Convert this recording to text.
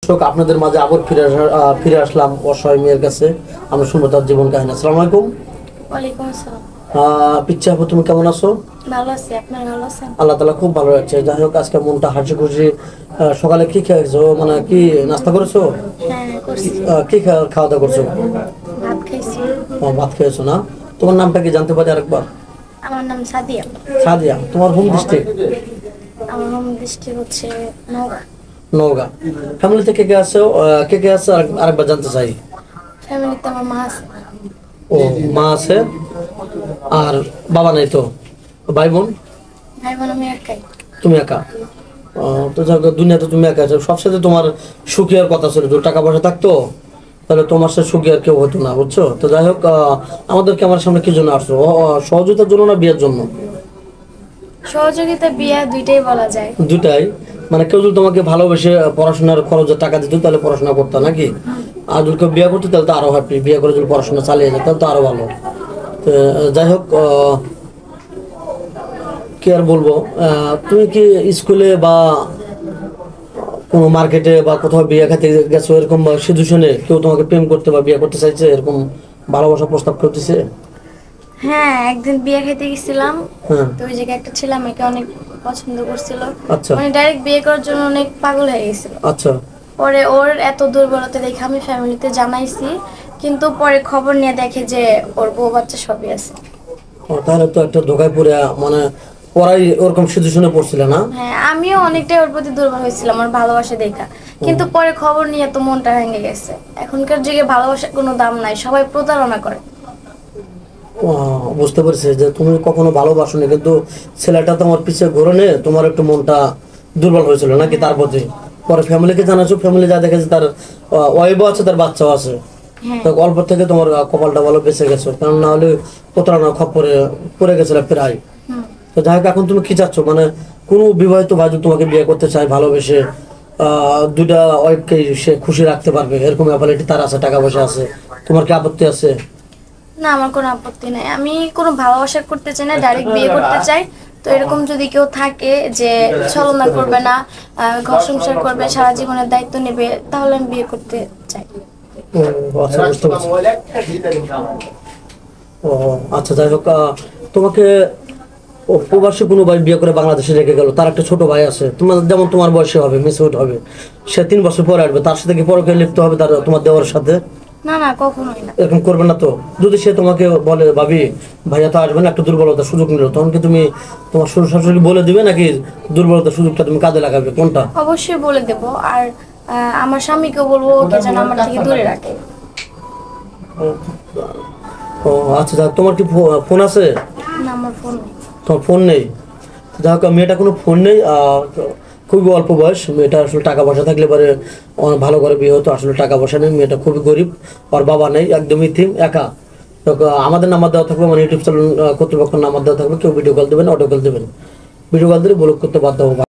দর্শক আপনাদের মাঝে আবার ফিরে আসলাম অসহায় মেয়ের কাছে। আমরা শুনবো তার জীবন কাহিনী। আসসালামু আলাইকুম। ওয়ালাইকুম আসসালাম। পিচ্চা আপু, তুমি কেমন আছো? ভালো আছি, আপনারা ভালো আছেন? আল্লাহ তাআলা খুব ভালো রাখছে। যাই হোক, আজকে মনটা হাসি খুশি। সকালে কি খেয়েছো, মানে কি নাস্তা করেছো? হ্যাঁ করছি। কি খাওয়া দাওয়া করছো? ভাত খাইছি। ভাত খেয়েছো না? তোমার নামটা কি জানতে পারি আরেকবার? আমার নাম সাদিয়া। সাদিয়া। তোমার হোম ডিস্ট্রিক্ট? আমার হোম ডিস্ট্রিক্ট হচ্ছে নওগাঁ। নওগাঁ। ফ্যামিলিতে কে কে আছো? কে কে আছে আরেকবার জানতে চাই। ফ্যামিলিতে আমার মা আছে। ও, মা আছে আর বাবা নাই তো? ভাই বোন? ভাই বোন আমি একাই। তুমি একা? তো যাক, দুনিয়াতে তুমি একা আছো। সবসাথে তোমার সুখী আর কথা ছিল, যদি টাকা পয়সা থাকতো তাহলে তোমার সাথে সুখী আর কেউ হতো না, বুঝছো? তো যাই হোক, আমাদের ক্যামেরার সামনে কি জন্য আসছো? সহযোগিতার জন্য না বিয়ের জন্য? সহযোগিতা বিয়া দুইটাই বলা যায়। দুটাই। মানে কেউ যদি তোমাকে ভালোবেসে পড়াশোনার খরচের টাকা দিত তাহলে পড়াশোনা করতে নাকি? আর যদি কেউ বিয়ে করতো তাহলে তো আরো হ্যাপি। বিয়ে করে যদি পড়াশোনা চালিয়ে যায় তাহলে তো আরো ভালো। তো যাই হোক, কি আর বলবো, তুমি কি স্কুলে বা কোনো মার্কেটে বা কোথাও বিয়ে খেতে গেছো, এরকম সিচুয়েশনে কেউ তোমাকে প্রেম করতে বা বিয়ে করতে চাইছে, এরকম ভালোবাসা প্রস্তাব করতেছে? হ্যাঁ, একদিন বিয়ে খেতে গেছিলাম। হ্যাঁ। তো ওই জায়গায় একটা ছেলে আমাকে অনেক পছন্দ করছিল। আচ্ছা মানে ডাইরেক্ট বিয়ে করার জন্য অনেক পাগল হয়ে গেছিল। আচ্ছা। পরে ওর এত দুর্বলতা দেখে আমি ফ্যামিলিতে জানাইছি, কিন্তু পরে খবর নিয়ে দেখে যে ওর বউ বাচ্চা সবই আছে। তাহলে তো একটা ধোকায় পড়ে, মানে পড়াই ওরকম সিচুয়েশনে পড়ছিল না? হ্যাঁ, আমিও অনেকটাই ওর প্রতি দুর্বল হয়েছিলাম ওর ভালোবাসা দেখা। কিন্তু পরে খবর নিয়ে তো মনটা ভেঙে গেছে। এখনকার যুগে ভালোবাসার কোনো দাম নাই, সবাই প্রতারণা করে। বুঝতে পারছি যে তুমি কখনো ভালোবাসোনি, কিন্তু ছেলেটা তোমার পিছে ঘুরে নিয়ে তোমার একটু মনটা দুর্বল হয়েছিল নাকি তার প্রতি? পরে ফ্যামিলিকে জানাচ্ছো, ফ্যামিলি যা দেখেছে তার ওয়াইফও আছে, তার বাচ্চাও আছে। হ্যাঁ। তো অল্প থেকে তোমার কপালটা ভালো বেঁচে গেছো, কারণ না হলে প্রতারণা খপ্পরে পড়ে গেছিল প্রায়। তো যাই হোক, এখন তুমি কি চাচ্ছ? মানে কোনো বিবাহিত ভাই যদি তোমাকে বিয়ে করতে চায় ভালোবেসে, দুইটা ওয়াইফকে সে খুশি রাখতে পারবে, এরকম অ্যাবিলিটি তার আছে, টাকা পয়সা আছে, তোমার কি আপত্তি আছে? না, আমার কোনো আপত্তি নাই। আমি কোনো ভালোবাসা করতে চাই না, ডাইরেক্ট বিয়ে করতে চাই। তো এরকম যদি কেউ থাকে যে ছলনা করবে না, ঘর সংসার করবে, সারা জীবনের দায়িত্ব নেবে, তাহলে আমি বিয়ে করতে চাই। ও আচ্ছা, বুঝতে পারছি। ও আচ্ছা, যাই হোক, তোমাকে প্রবাসী কোনো ভাই বিয়ে করে বাংলাদেশে রেখে গেল, তার একটা ছোট ভাই আছে, তোমার যেমন তোমার বয়সে হবে, মেচুর হবে, সে 3 বছর পরে আসবে, তার সাথে কি পরকে লিপ্ত হবে তার, তোমার দেওয়ার সাথে? না না, কখনোই না। এরকম করবে না তো? যদি সে তোমাকে বলে ভাবি ভাইয়া তো আসবে না, একটা দুর্বলতার সুযোগ নিল, তখন কি তুমি তোমার শ্বশুর শাশুড়ি বলে দিবে, নাকি দুর্বলতার সুযোগটা তুমি কাজে লাগাবে, কোনটা? অবশ্যই বলে দেব। আর আমার স্বামীকেও বলবো ওকে যেন আমার থেকে দূরে রাখে। ও আচ্ছা, তোমার কি ফোন আছে? না, আমার ফোন নেই। তোমার ফোন নেই? যাই হোক, মেয়েটা কোনো ফোন নেই, খুবই অল্প বয়স। মেয়েটা আসলে টাকা পয়সা থাকলে পরে ভালো করে বিয়ে হতো, আসলে টাকা পয়সা নেই, মেয়েটা খুবই গরিব, ওর বাবা নেই, একদমই থিম একা। তো আমাদের নাম্বার দেওয়া থাকবে, মানে ইউটিউব চ্যানেল কর্তৃপক্ষের নাম্বার দেওয়া থাকবে, কেউ ভিডিও কল দেবেন, অডিও কল দেবেন, ভিডিও কল দিলে ব্লক করতে বাধ্য হবো।